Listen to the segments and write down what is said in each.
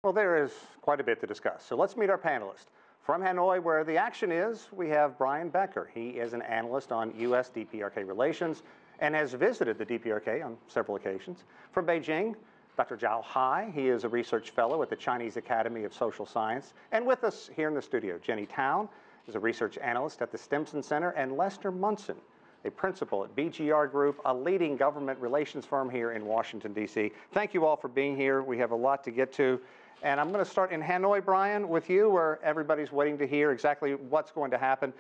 Well, there is quite a bit to discuss. So let's meet our panelists. From Hanoi, where the action is, we have Brian Becker. He is an analyst on U.S. DPRK relations and has visited the DPRK on several occasions. From Beijing, Dr. Zhao Hai. He is a research fellow at the Chinese Academy of Social Science. And with us here in the studio, Jenny Town is a research analyst at the Stimson Center, and Lester Munson, a principal at BGR Group, a leading government relations firm here in Washington, D.C. Thank you all for being here. We have a lot to get to. And I'm going to start in Hanoi, Brian, with you, where everybody's waiting to hear exactly what's going to happen.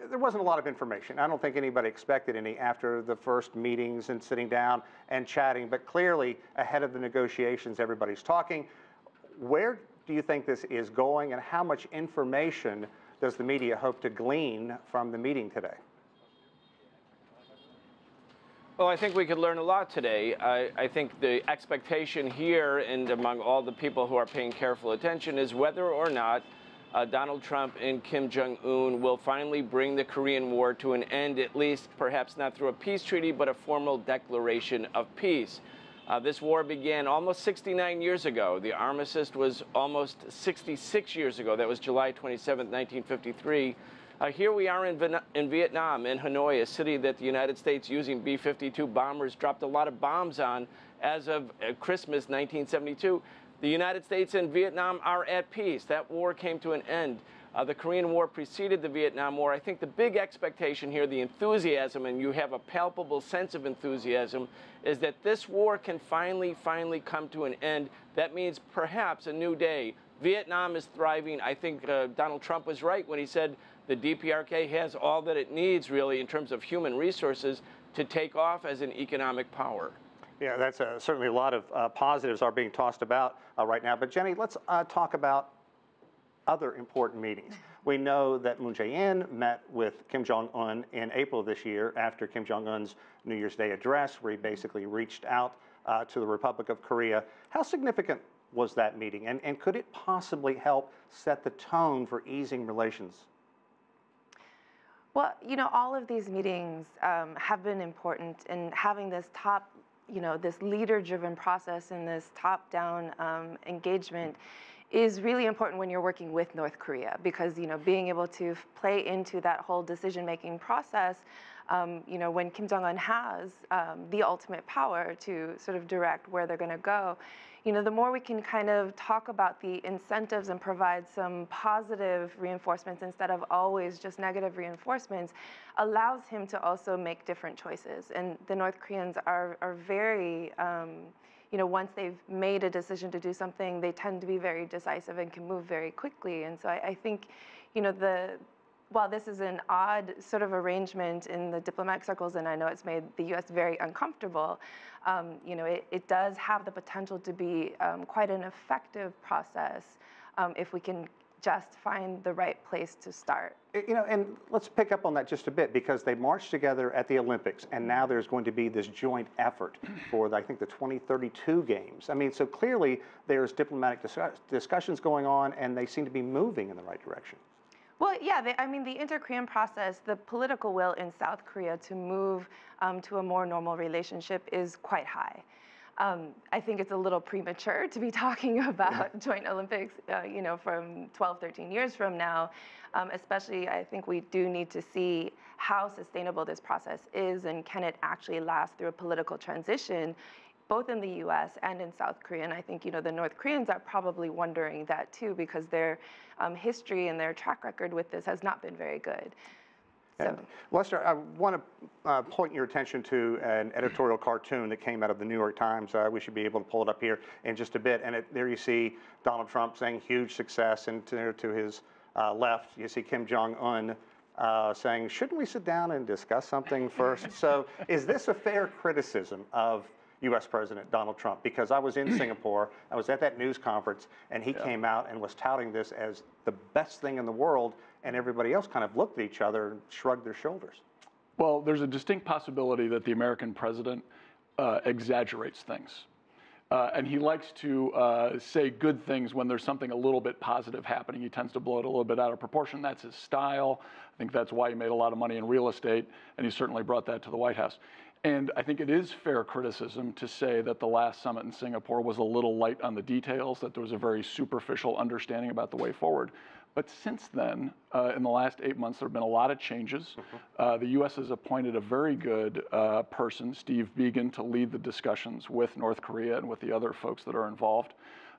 There wasn't a lot of information. I don't think anybody expected any after the first meetings and sitting down and chatting, but clearly ahead of the negotiations, everybody's talking. Where do you think this is going, and how much information does the media hope to glean from the meeting today? Well, I think we could learn a lot today. I think the expectation here and among all the people who are paying careful attention is whether or not Donald Trump and Kim Jong-un will finally bring the Korean War to an end, at least perhaps not through a peace treaty, but a formal declaration of peace. This war began almost 69 years ago. The armistice was almost 66 years ago. That was July 27, 1953. Here we are in Vietnam, in Hanoi, a city that the United States, using B-52 bombers, dropped a lot of bombs on as of Christmas 1972. The United States and Vietnam are at peace. That war came to an end. The Korean War preceded the Vietnam War. I think the big expectation here, the enthusiasm, and you have a palpable sense of enthusiasm, is that this war can finally come to an end. That means perhaps a new day. Vietnam is thriving. I think Donald Trump was right when he said the DPRK has all that it needs, really, in terms of human resources to take off as an economic power. Yeah, that's certainly a lot of positives are being tossed about right now. But Jenny, let's talk about other important meetings. We know that Moon Jae-in met with Kim Jong-un in April of this year after Kim Jong-un's New Year's Day address, where he basically reached out to the Republic of Korea. How significant was that meeting, and could it possibly help set the tone for easing relations? Well, you know, all of these meetings have been important, and having this this leader-driven process and this top-down engagement is really important when you're working with North Korea, because, you know, being able to play into that whole decision-making process, when Kim Jong-un has the ultimate power to sort of direct where they're going to go, you know, the more we can kind of talk about the incentives and provide some positive reinforcements instead of always just negative reinforcements, allows him to also make different choices. And the North Koreans are very, once they've made a decision to do something, they tend to be very decisive and can move very quickly. And so I think, while this is an odd sort of arrangement in the diplomatic circles, and I know it's made the U.S. very uncomfortable, it does have the potential to be quite an effective process if we can just find the right place to start. And let's pick up on that just a bit, because they marched together at the Olympics, and now there's going to be this joint effort for, I think, the 2032 games. I mean, so clearly there's diplomatic discussions going on, and they seem to be moving in the right direction. Well, yeah, the inter-Korean process, the political will in South Korea to move to a more normal relationship is quite high. I think it's a little premature to be talking about joint Olympics, from 12, 13 years from now. Especially, I think we do need to see how sustainable this process is, and can it actually last through a political transition, both in the U.S. and in South Korea. And I think, the North Koreans are probably wondering that too, because their history and their track record with this has not been very good. So. Lester, I want to point your attention to an editorial cartoon that came out of the New York Times. We should be able to pull it up here in just a bit. And there you see Donald Trump saying huge success, and to his left, you see Kim Jong-un saying, shouldn't we sit down and discuss something first? So is this a fair criticism of U.S. President Donald Trump? Because I was in Singapore, I was at that news conference, and he came out and was touting this as the best thing in the world, and everybody else kind of looked at each other and shrugged their shoulders. Well, there's a distinct possibility that the American president exaggerates things. And he likes to say good things when there's something a little bit positive happening. He tends to blow it a little bit out of proportion. That's his style. I think that's why he made a lot of money in real estate, and he certainly brought that to the White House. And I think it is fair criticism to say that the last summit in Singapore was a little light on the details, that there was a very superficial understanding about the way forward. But since then, in the last 8 months, there have been a lot of changes. The U.S. has appointed a very good person, Steve Biegun, to lead the discussions with North Korea and with the other folks that are involved.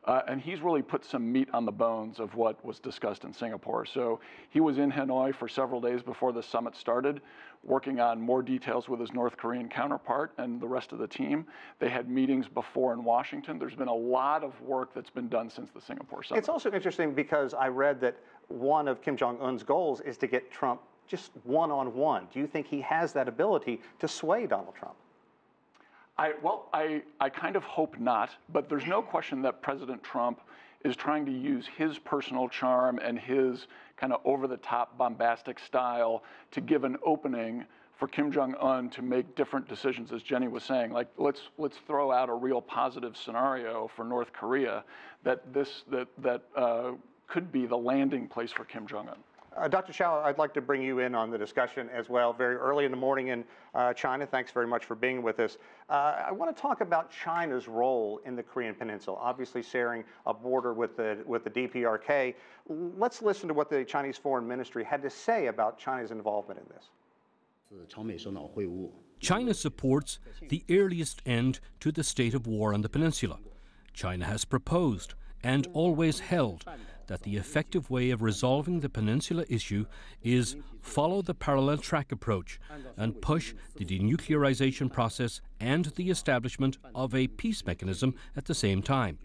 And he's really put some meat on the bones of what was discussed in Singapore. So he was in Hanoi for several days before the summit started, working on more details with his North Korean counterpart and the rest of the team. They had meetings before in Washington. There's been a lot of work that's been done since the Singapore summit. It's also interesting because I read that one of Kim Jong-un's goals is to get Trump just one-on-one. Do you think he has that ability to sway Donald Trump? I kind of hope not, but there's no question that President Trump is trying to use his personal charm and his kind of over-the-top bombastic style to give an opening for Kim Jong-un to make different decisions, as Jenny was saying. Like, let's throw out a real positive scenario for North Korea that could be the landing place for Kim Jong-un. Dr. Zhao, I'd like to bring you in on the discussion as well. Very early in the morning in China. Thanks very much for being with us. I want to talk about China's role in the Korean Peninsula, obviously sharing a border with the DPRK. Let's listen to what the Chinese Foreign Ministry had to say about China's involvement in this. China supports the earliest end to the state of war on the peninsula. China has proposed and always held that the effective way of resolving the peninsula issue is follow the parallel track approach and push the denuclearization process and the establishment of a peace mechanism at the same time.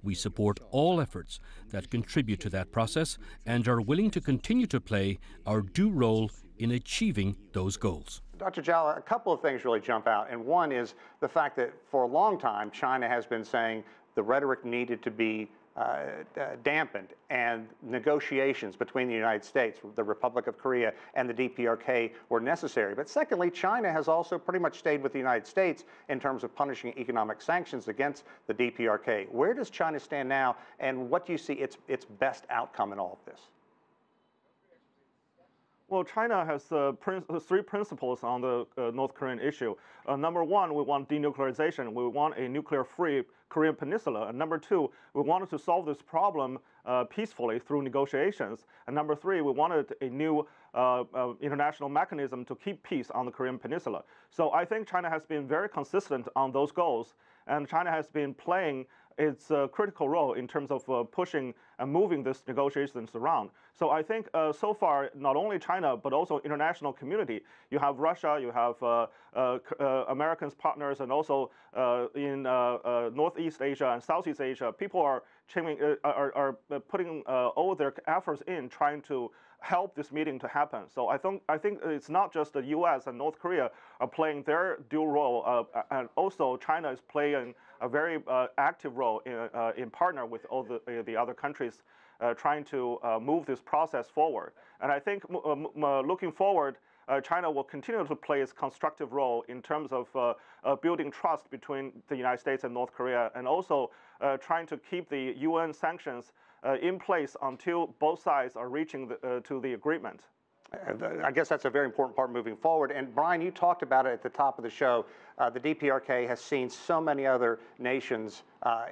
We support all efforts that contribute to that process and are willing to continue to play our due role in achieving those goals. Dr. Zhao, a couple of things really jump out, and one is the fact that for a long time China has been saying the rhetoric needed to be dampened and negotiations between the United States, the Republic of Korea, and the DPRK were necessary. But secondly, China has also pretty much stayed with the United States in terms of punishing economic sanctions against the DPRK. Where does China stand now, and what do you see its best outcome in all of this? Well, China has three principles on the North Korean issue. Number one, we want denuclearization. We want a nuclear-free Korean Peninsula. And number two, we wanted to solve this problem peacefully through negotiations. And number three, we wanted a new international mechanism to keep peace on the Korean Peninsula. So I think China has been very consistent on those goals, and China has been playing its critical role in terms of pushing and moving these negotiations around. So I think so far, not only China, but also international community, you have Russia, you have Americans partners, and also in Northeast Asia and Southeast Asia, people are putting all their efforts in trying to help this meeting to happen. So I think it's not just the U.S. and North Korea are playing their dual role, and also China is playing a very active role in partner with all the other countries trying to move this process forward. And I think looking forward, China will continue to play its constructive role in terms of building trust between the United States and North Korea, and also trying to keep the UN sanctions in place until both sides are reaching to the agreement. I guess that's a very important part moving forward. And Brian, you talked about it at the top of the show. The DPRK has seen so many other nations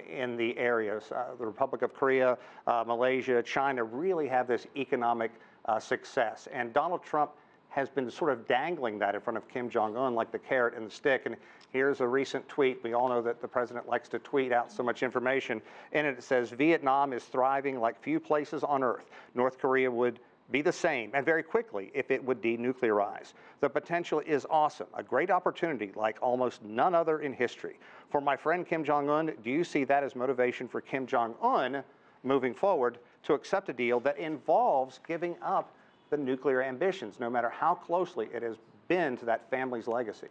in the areas. The Republic of Korea, Malaysia, China really have this economic success. And Donald Trump has been sort of dangling that in front of Kim Jong-un like the carrot and the stick. And here's a recent tweet. We all know that the president likes to tweet out so much information. In it, it says, Vietnam is thriving like few places on earth. North Korea would be the same, and very quickly, if it would denuclearize. The potential is awesome, a great opportunity like almost none other in history. For my friend Kim Jong-un, do you see that as motivation for Kim Jong-un moving forward to accept a deal that involves giving up the nuclear ambitions, no matter how closely it has been to that family's legacy?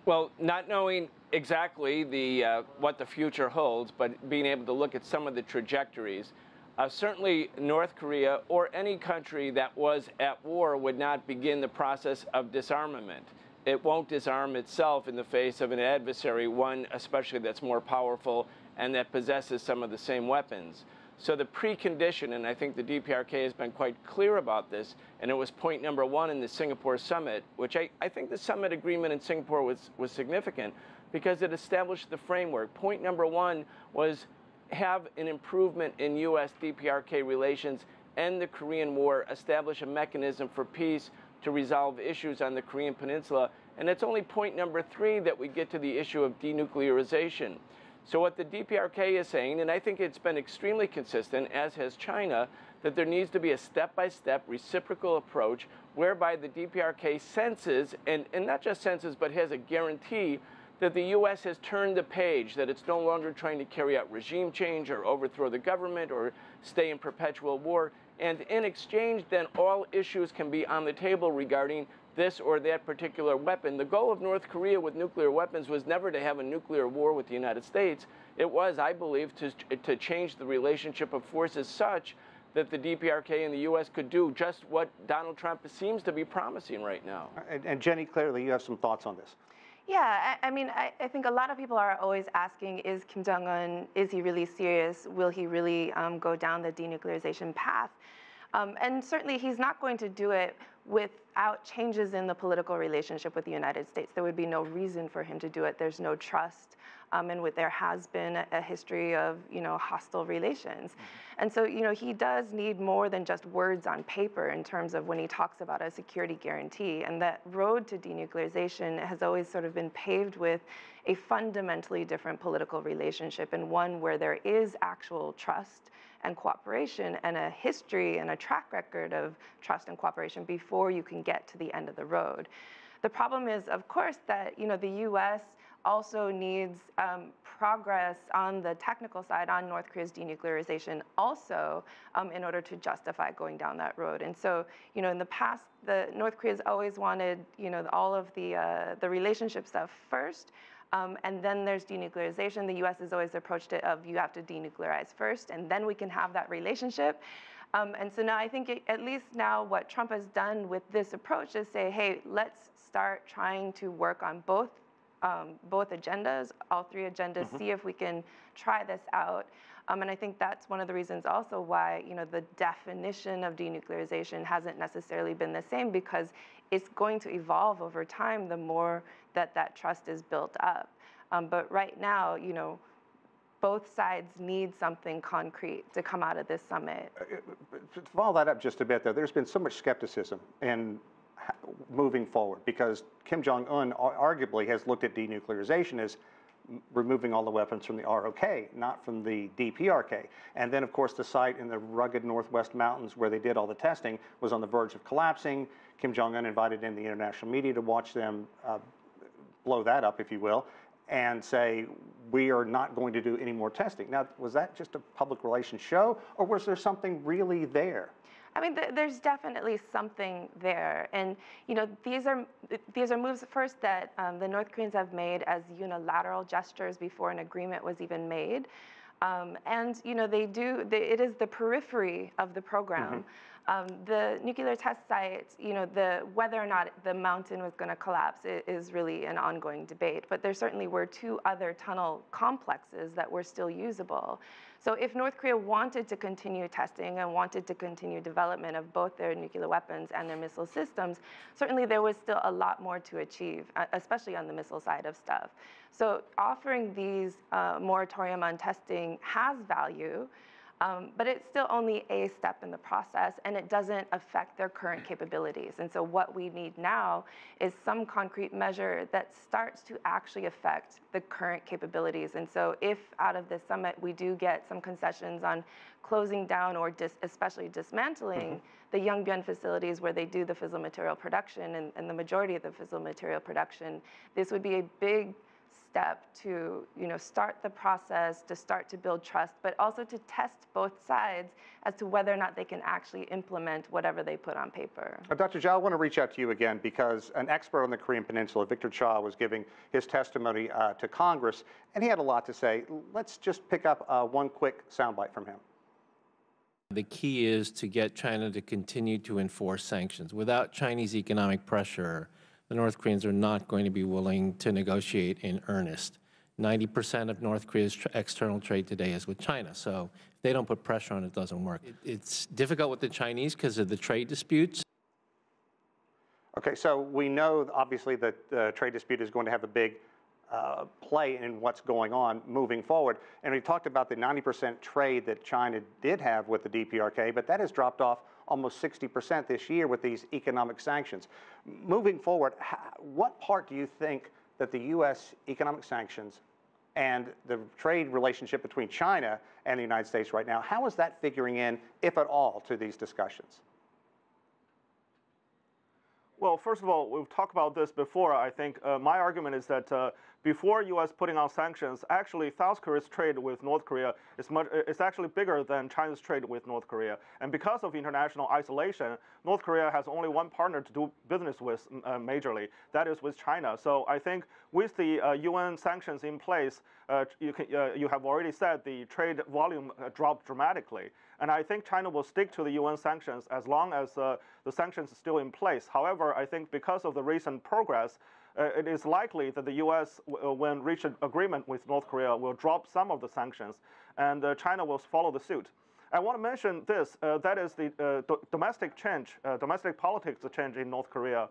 Well, not knowing exactly what the future holds, but being able to look at some of the trajectories, certainly North Korea or any country that was at war would not begin the process of disarmament. It won't disarm itself in the face of an adversary, one especially that's more powerful and that possesses some of the same weapons. So the precondition, and I think the DPRK has been quite clear about this, and it was point number one in the Singapore summit, which I think the summit agreement in Singapore was significant because it established the framework. Point number one was have an improvement in U.S.-DPRK relations, end the Korean War, establish a mechanism for peace to resolve issues on the Korean Peninsula. And it's only point number three that we get to the issue of denuclearization. So what the DPRK is saying, and I think it's been extremely consistent, as has China, that there needs to be a step-by-step reciprocal approach whereby the DPRK senses, and not just senses, but has a guarantee that the U.S. has turned the page, that it's no longer trying to carry out regime change or overthrow the government or stay in perpetual war. And in exchange, then all issues can be on the table regarding this or that particular weapon. The goal of North Korea with nuclear weapons was never to have a nuclear war with the United States. It was, I believe, to change the relationship of forces such that the DPRK and the U.S. could do just what Donald Trump seems to be promising right now. And Jenny, clearly you have some thoughts on this. Yeah, I mean, I think a lot of people are always asking, is Kim Jong-un, is he really serious? Will he really go down the denuclearization path? And certainly he's not going to do it without changes in the political relationship with the United States. There would be no reason for him to do it. There's no trust. And there has been a history of, hostile relations. And so, he does need more than just words on paper in terms of when he talks about a security guarantee. And that road to denuclearization has always sort of been paved with a fundamentally different political relationship, and one where there is actual trust and cooperation and a history and a track record of trust and cooperation before you can get to the end of the road. The problem is, of course, that the U.S. also needs progress on the technical side on North Korea's denuclearization also in order to justify going down that road. And so, in the past, North Korea's always wanted, all of the relationship stuff first. And then there's denuclearization. The U.S. has always approached it of you have to denuclearize first, and then we can have that relationship. And so now I think at least now what Trump has done with this approach is say, hey, let's start trying to work on both agendas, all three agendas, see if we can try this out. And I think that's one of the reasons also why the definition of denuclearization hasn't necessarily been the same, because it's going to evolve over time the more that trust is built up. But right now, both sides need something concrete to come out of this summit. To follow that up just a bit, though, there's been so much skepticism in moving forward because Kim Jong-un arguably has looked at denuclearization as removing all the weapons from the ROK, not from the DPRK. And then, of course, the site in the rugged Northwest Mountains where they did all the testing was on the verge of collapsing. Kim Jong-un invited in the international media to watch them blow that up, if you will, and say, we are not going to do any more testing. Now, was that just a public relations show, or was there something really there? I mean, there's definitely something there, and these are moves first that the North Koreans have made as unilateral gestures before an agreement was even made, and it is the periphery of the program. The nuclear test site, whether or not the mountain was going to collapse is really an ongoing debate. But there certainly were two other tunnel complexes that were still usable. So if North Korea wanted to continue testing and wanted to continue development of both their nuclear weapons and their missile systems, certainly there was still a lot more to achieve, especially on the missile side of stuff. So offering these moratorium on testing has value. But it's still only a step in the process, and it doesn't affect their current capabilities. And so what we need now is some concrete measure that starts to actually affect the current capabilities. And so if out of this summit we do get some concessions on closing down or especially dismantling the Yongbyon facilities where they do the fissile material production and the majority of the fissile material production, this would be a big step to start the process, to start to build trust, but also to test both sides as to whether or not they can actually implement whatever they put on paper. Dr. Zhao, I want to reach out to you again because an expert on the Korean Peninsula, Victor Cha, was giving his testimony to Congress, and he had a lot to say. Let's just pick up one quick soundbite from him. The key is to get China to continue to enforce sanctions. Without Chinese economic pressure, the North Koreans are not going to be willing to negotiate in earnest. 90% of North Korea's external trade today is with China. So if they don't put pressure on it, it doesn't work. It's difficult with the Chinese because of the trade disputes. Okay, so we know obviously that the trade dispute is going to have a big play in what's going on moving forward. And we talked about the 90% trade that China did have with the DPRK, but that has dropped off almost 60% this year with these economic sanctions. Moving forward, what part do you think that the U.S. economic sanctions and the trade relationship between China and the United States right now, how is that figuring in, if at all, to these discussions? Well, first of all, we've talked about this before. I think my argument is that before U.S. putting on sanctions, actually South Korea's trade with North Korea is actually bigger than China's trade with North Korea. And because of international isolation, North Korea has only one partner to do business with majorly. That is with China. So I think with the UN sanctions in place, you have already said the trade volume dropped dramatically. And I think China will stick to the UN sanctions as long as the sanctions are still in place. However, I think because of the recent progress, it is likely that the U.S., when reach an agreement with North Korea, will drop some of the sanctions, and China will follow the suit. I want to mention this, that is the domestic change, domestic politics change in North Korea.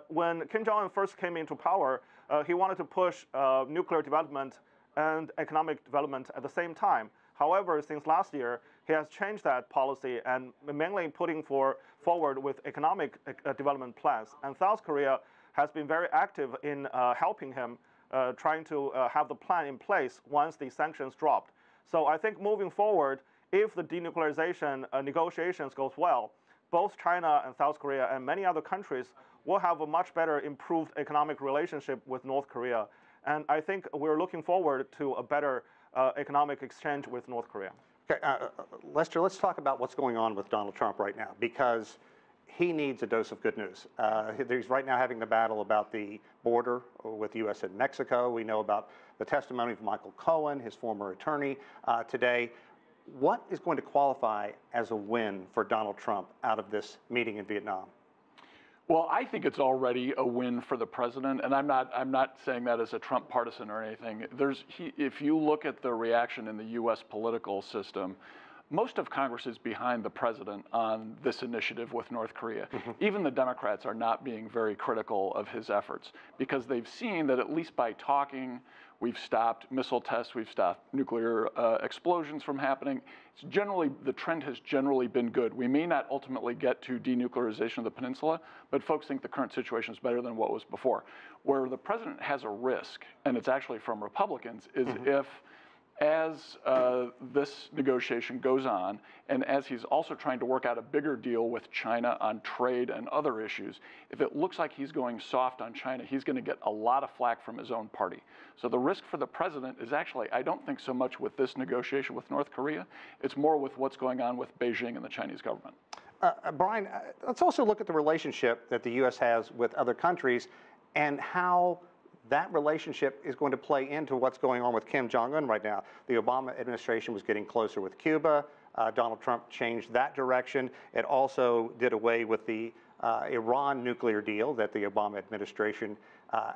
When Kim Jong-un first came into power, he wanted to push nuclear development and economic development at the same time. However, since last year, he has changed that policy and mainly putting forward with economic development plans. And South Korea has been very active in helping him, trying to have the plan in place once the sanctions dropped. So I think moving forward, if the denuclearization negotiations goes well, both China and South Korea and many other countries will have a much better improved economic relationship with North Korea. And I think we're looking forward to a better economic exchange with North Korea. Okay, Lester, let's talk about what's going on with Donald Trump right now, because he needs a dose of good news. He's right now having the battle about the border with U.S. and Mexico. We know about the testimony of Michael Cohen, his former attorney, today. What is going to qualify as a win for Donald Trump out of this meeting in Vietnam? Well, I think it's already a win for the president, and I'm not saying that as a Trump partisan or anything. If you look at the reaction in the U.S. political system, most of Congress is behind the president on this initiative with North Korea. Even the Democrats are not being very critical of his efforts because they've seen that at least by talking, we've stopped missile tests, we've stopped nuclear explosions from happening. The trend has generally been good. We may not ultimately get to denuclearization of the peninsula, but folks think the current situation is better than what was before. Where the president has a risk, and it's actually from Republicans, is if as this negotiation goes on, and as he's also trying to work out a bigger deal with China on trade and other issues, if it looks like he's going soft on China, he's going to get a lot of flack from his own party. So the risk for the president is actually, I don't think so much with this negotiation with North Korea, it's more with what's going on with Beijing and the Chinese government. Brian, let's also look at the relationship that the U.S. has with other countries and how that relationship is going to play into what's going on with Kim Jong-un right now. The Obama administration was getting closer with Cuba. Donald Trump changed that direction. It also did away with the Iran nuclear deal that the Obama administration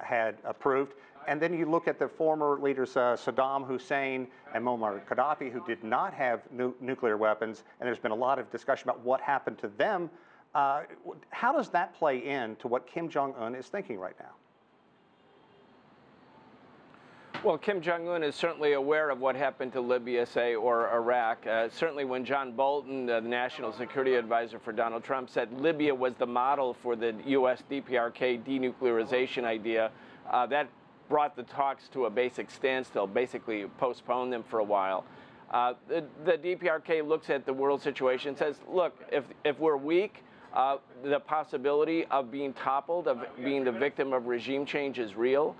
had approved. And then you look at the former leaders, Saddam Hussein and Muammar Gaddafi, who did not have nuclear weapons, and there's been a lot of discussion about what happened to them. How does that play into what Kim Jong-un is thinking right now? Well, Kim Jong-un is certainly aware of what happened to Libya, say, or Iraq. Certainly when John Bolton, the national security advisor for Donald Trump, said Libya was the model for the U.S. DPRK denuclearization idea, that brought the talks to a basic standstill, basically postponed them for a while. The DPRK looks at the world situation and says, look, if we're weak, the possibility of being toppled, of being the victim of regime change is real.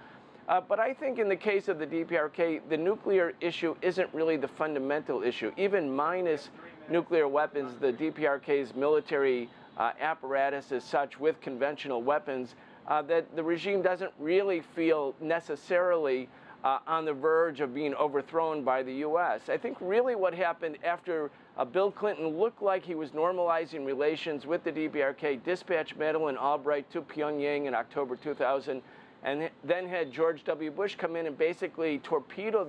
But I think in the case of the DPRK, the nuclear issue isn't really the fundamental issue. Even minus nuclear weapons, the DPRK's military apparatus is such with conventional weapons that the regime doesn't really feel necessarily on the verge of being overthrown by the U.S. I think really what happened after Bill Clinton looked like he was normalizing relations with the DPRK, dispatched Madeleine Albright to Pyongyang in October 2000, and then had George W. Bush come in and basically torpedo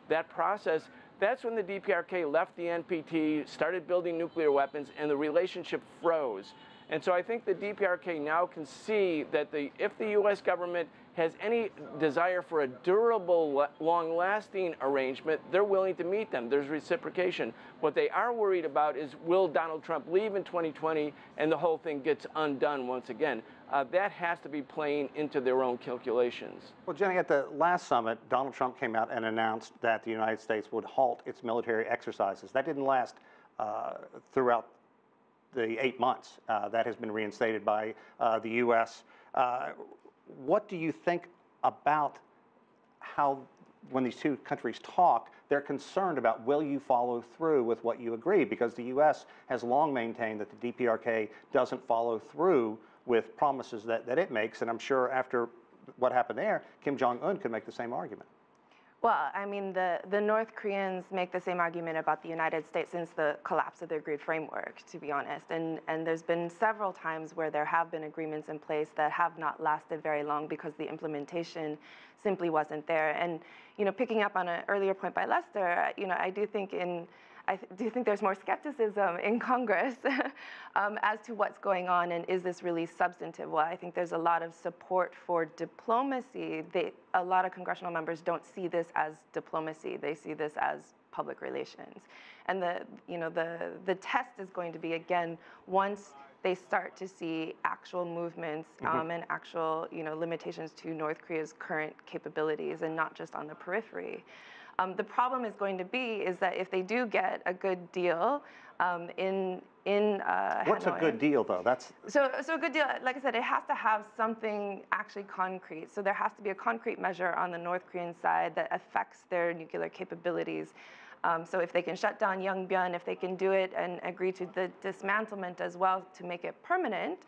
that process. That's when the DPRK left the NPT, started building nuclear weapons, and the relationship froze. And so I think the DPRK now can see that if the U.S. government has any desire for a durable, long-lasting arrangement, they're willing to meet them. There's reciprocation. What they are worried about is, will Donald Trump leave in 2020 and the whole thing gets undone once again? That has to be playing into their own calculations. Well, Jenny, at the last summit, Donald Trump came out and announced that the United States would halt its military exercises. That didn't last throughout the 8 months. That has been reinstated by the U.S. What do you think about how, when these two countries talk, they're concerned about, will you follow through with what you agree? Because the U.S. has long maintained that the DPRK doesn't follow through with promises that it makes, and I'm sure after what happened there, Kim Jong-un could make the same argument. Well, I mean, the North Koreans make the same argument about the United States since the collapse of the agreed framework, to be honest. And there's been several times where there have been agreements in place that have not lasted very long because the implementation simply wasn't there. And, you know, picking up on an earlier point by Lester, you know, I do think there's more skepticism in Congress as to what's going on and is this really substantive? Well, I think there's a lot of support for diplomacy. A lot of congressional members don't see this as diplomacy. They see this as public relations. And the test is going to be, again, once they start to see actual movements and actual limitations to North Korea's current capabilities and not just on the periphery. The problem is going to be is that if they do get a good deal in What's Hanoi, a good deal, though? So a good deal, like I said, it has to have something actually concrete. So there has to be a concrete measure on the North Korean side that affects their nuclear capabilities. So if they can shut down Yongbyon, if they can do it and agree to the dismantlement as well to make it permanent,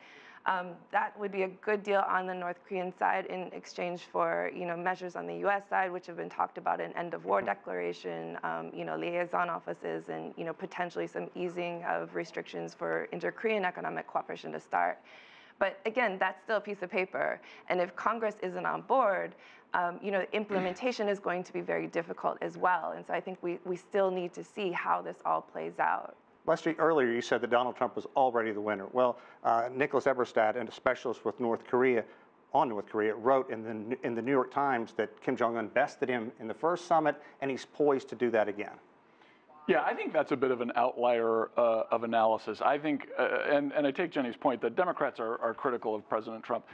that would be a good deal on the North Korean side in exchange for measures on the U.S. side, which have been talked about, an end of war declaration, liaison offices, and potentially some easing of restrictions for inter-Korean economic cooperation to start. But again, that's still a piece of paper, and if Congress isn't on board, implementation is going to be very difficult as well. And so I think we still need to see how this all plays out. Lester, earlier you said that Donald Trump was already the winner. Well, Nicholas Eberstadt, and a specialist with North Korea, wrote in the New York Times that Kim Jong-un bested him in the first summit, and he's poised to do that again. Yeah, I think that's a bit of an outlier of analysis. I think, and I take Jenny's point, that Democrats are critical of President Trump.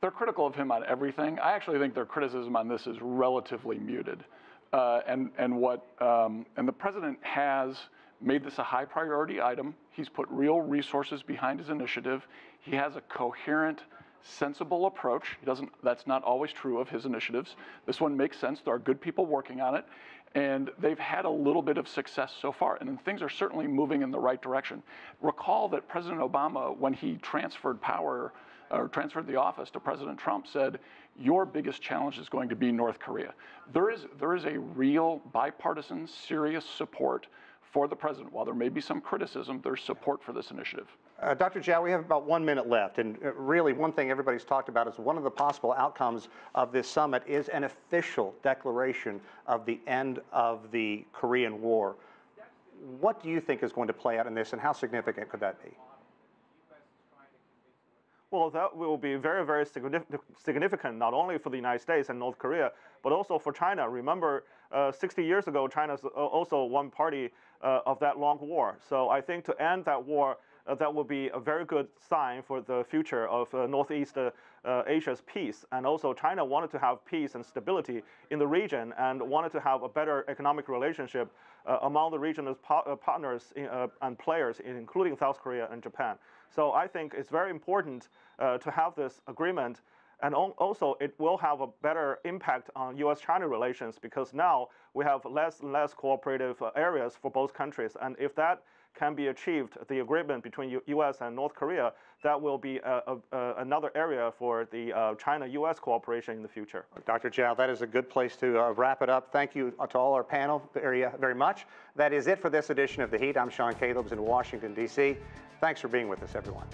They're critical of him on everything. I actually think their criticism on this is relatively muted. And the president has made this a high priority item. He's put real resources behind his initiative. He has a coherent, sensible approach. That's not always true of his initiatives. This one makes sense. There are good people working on it. And they've had a little bit of success so far. And things are certainly moving in the right direction. Recall that President Obama, when he transferred power, or transferred the office to President Trump, said, your biggest challenge is going to be North Korea. There is a real bipartisan, serious support for the president. While there may be some criticism, there's support for this initiative. Dr. Zhao, we have about 1 minute left, and really one thing everybody's talked about is one of the possible outcomes of this summit is an official declaration of the end of the Korean War. What do you think is going to play out in this, and how significant could that be? Well, that will be very, very significant, not only for the United States and North Korea, but also for China. Remember, 60 years ago, China's also one party of that long war. So I think to end that war, that will be a very good sign for the future of Northeast Asia's peace. And also China wanted to have peace and stability in the region and wanted to have a better economic relationship among the regional partners and players, including South Korea and Japan. So I think it's very important to have this agreement. And also, it will have a better impact on U.S.-China relations because now we have less and less cooperative areas for both countries. And if that can be achieved, the agreement between U.S. and North Korea, that will be another area for the China-U.S. cooperation in the future. Dr. Zhao, that is a good place to wrap it up. Thank you to all our panel very much. That is it for this edition of The Heat. I'm Sean Calebs in Washington, D.C. Thanks for being with us, everyone.